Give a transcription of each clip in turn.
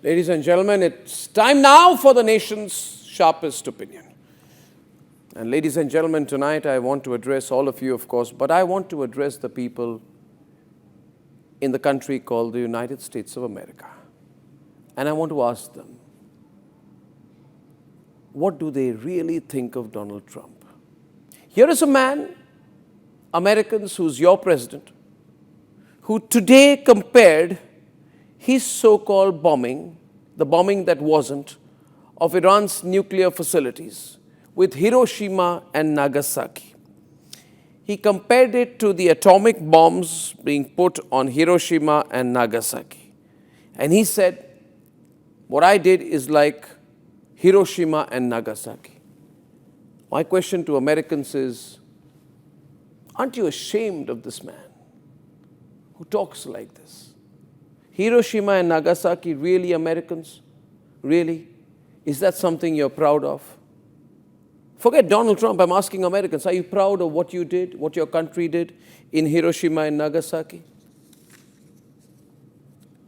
Ladies and gentlemen, it's time now for the nation's sharpest opinion. And ladies and gentlemen, tonight I want to address all of you, of course, but I want to address the people in the country called the United States of America. And I want to ask them, what do they really think of Donald Trump? Here is a man, Americans, who's your president, who today compared his so-called bombing, the bombing that wasn't, of Iran's nuclear facilities with Hiroshima and Nagasaki. He compared it to the atomic bombs being put on Hiroshima and Nagasaki. And he said, what I did is like Hiroshima and Nagasaki. My question to Americans is, aren't you ashamed of this man who talks like this? Hiroshima and Nagasaki, really, Americans? Really? Is that something you're proud of? Forget Donald Trump, I'm asking Americans, are you proud of what you did, what your country did in Hiroshima and Nagasaki?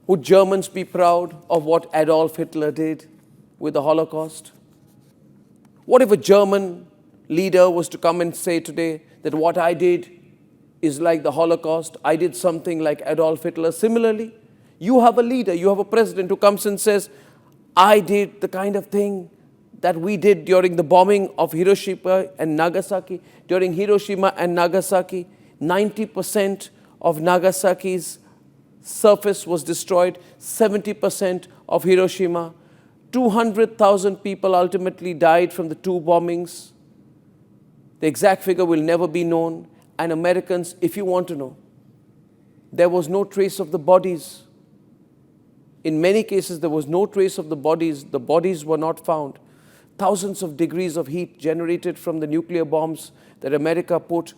Would Germans be proud of what Adolf Hitler did with the Holocaust? What if a German leader was to come and say today that what I did is like the Holocaust, I did something like Adolf Hitler? Similarly, you have a leader, you have a president who comes and says, I did the kind of thing that we did during the bombing of Hiroshima and Nagasaki. During Hiroshima and Nagasaki, 90% of Nagasaki's surface was destroyed, 70% of Hiroshima. 200,000 people ultimately died from the two bombings. The exact figure will never be known. And Americans, if you want to know, there was no trace of the bodies. In many cases, there was no trace of the bodies. The bodies were not found. Thousands of degrees of heat generated from the nuclear bombs that America put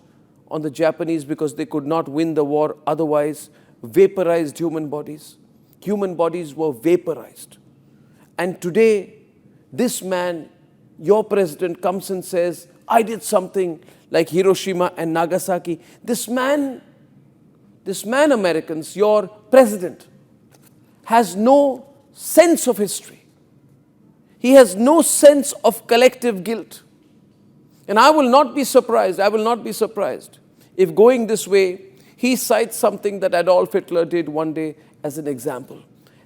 on the Japanese because they could not win the war otherwise, vaporized human bodies. Human bodies were vaporized. And today, this man, your president, comes and says, I did something like Hiroshima and Nagasaki. This man, Americans, your president, has no sense of history. He has no sense of collective guilt. And I will not be surprised if going this way, he cites something that Adolf Hitler did one day as an example.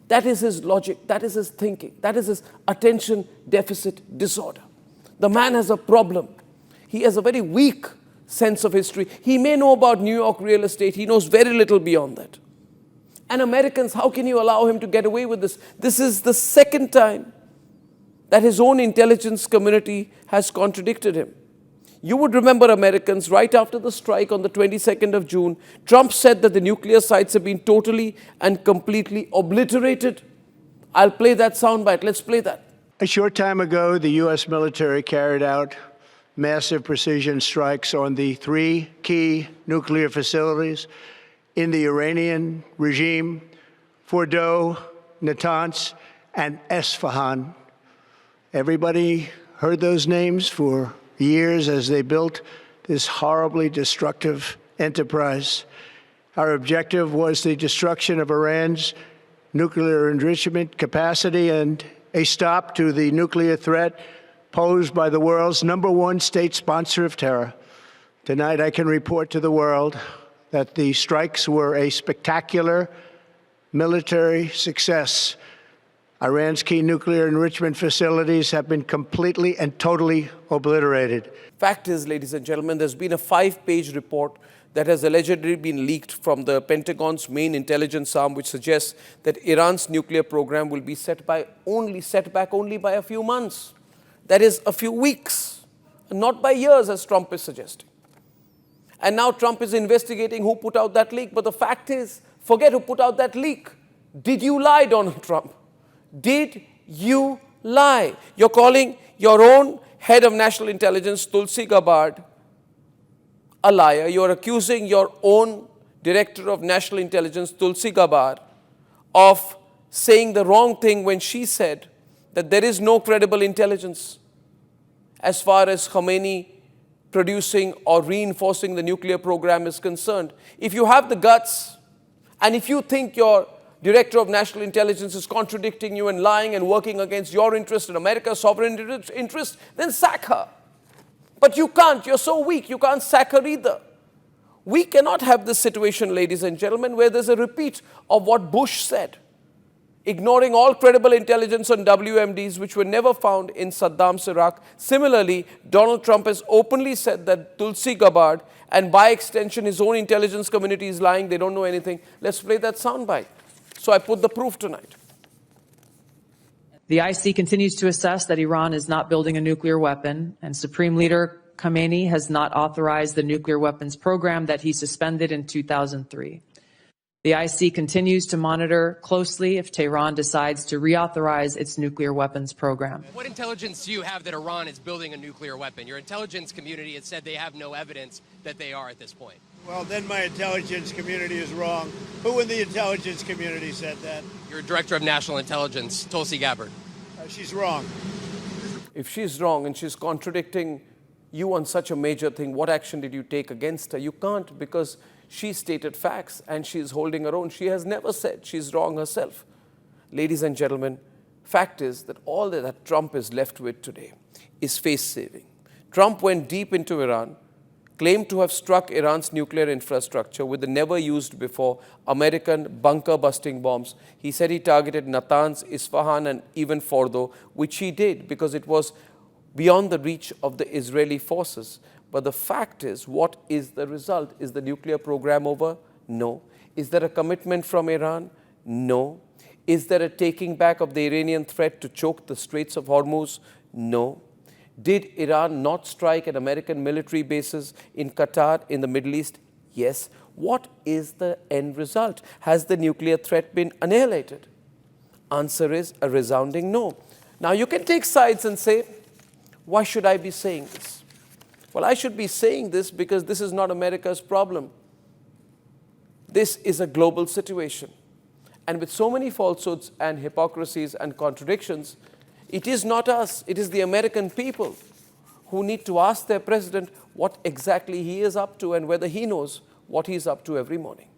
That is his logic, that is his thinking, that is his attention deficit disorder. The man has a problem. He has a very weak sense of history. He may know about New York real estate, he knows very little beyond that. And Americans, how can you allow him to get away with this? This is the second time that his own intelligence community has contradicted him. You would remember, Americans, right after the strike on the 22nd of June, Trump said that the nuclear sites have been totally and completely obliterated. I'll play that soundbite. Let's play that. A short time ago, the U.S. military carried out massive precision strikes on the three key nuclear facilities in the Iranian regime: Fordo, Natanz, and Isfahan. Everybody heard those names for years as they built this horribly destructive enterprise. Our objective was the destruction of Iran's nuclear enrichment capacity and a stop to the nuclear threat posed by the world's #1 state sponsor of terror. Tonight, I can report to the world that the strikes were a spectacular military success. Iran's key nuclear enrichment facilities have been completely and totally obliterated. Fact is, ladies and gentlemen, there's been a 5-page report that has allegedly been leaked from the Pentagon's main intelligence arm, which suggests that Iran's nuclear program will be set back only by a few months. That is, a few weeks, and not by years, as Trump is suggesting. And now Trump is investigating who put out that leak. But the fact is, forget who put out that leak. Did you lie, Donald Trump? Did you lie? You're calling your own head of national intelligence, Tulsi Gabbard, a liar. You're accusing your own director of national intelligence, Tulsi Gabbard, of saying the wrong thing when she said that there is no credible intelligence as far as Khomeini producing or reinforcing the nuclear program is concerned. If you have the guts, and if you think your Director of National Intelligence is contradicting you and lying and working against your interest and America's sovereign interest, then sack her. But you can't. You're so weak. You can't sack her either. We cannot have this situation, ladies and gentlemen, where there's a repeat of what Bush said, ignoring all credible intelligence on WMDs which were never found in Saddam's Iraq. Similarly, Donald Trump has openly said that Tulsi Gabbard and by extension his own intelligence community is lying. They don't know anything. Let's play that soundbite. So I put the proof tonight. The IC continues to assess that Iran is not building a nuclear weapon, and Supreme Leader Khamenei has not authorized the nuclear weapons program that he suspended in 2003. The IC continues to monitor closely if Tehran decides to reauthorize its nuclear weapons program. What intelligence do you have that Iran is building a nuclear weapon? Your intelligence community has said they have no evidence that they are at this point. Well, then my intelligence community is wrong. Who in the intelligence community said that? Your Director of National Intelligence, Tulsi Gabbard. She's wrong. If she's wrong and she's contradicting you on such a major thing, what action did you take against her? You can't, because she stated facts and she's holding her own. She has never said she's wrong herself. Ladies and gentlemen, fact is that all that Trump is left with today is face-saving. Trump went deep into Iran, claimed to have struck Iran's nuclear infrastructure with the never-used-before American bunker-busting bombs. He said he targeted Natanz, Isfahan, and even Fordo, which he did because it was beyond the reach of the Israeli forces. But the fact is, what is the result? Is the nuclear program over? No. Is there a commitment from Iran? No. Is there a taking back of the Iranian threat to choke the Straits of Hormuz? No. Did Iran not strike at American military bases in Qatar, in the Middle East? Yes. What is the end result? Has the nuclear threat been annihilated? Answer is a resounding no. Now you can take sides and say, why should I be saying this? Well, I should be saying this because this is not America's problem. This is a global situation. And with so many falsehoods and hypocrisies and contradictions, it is not us, it is the American people who need to ask their president what exactly he is up to and whether he knows what he is up to every morning.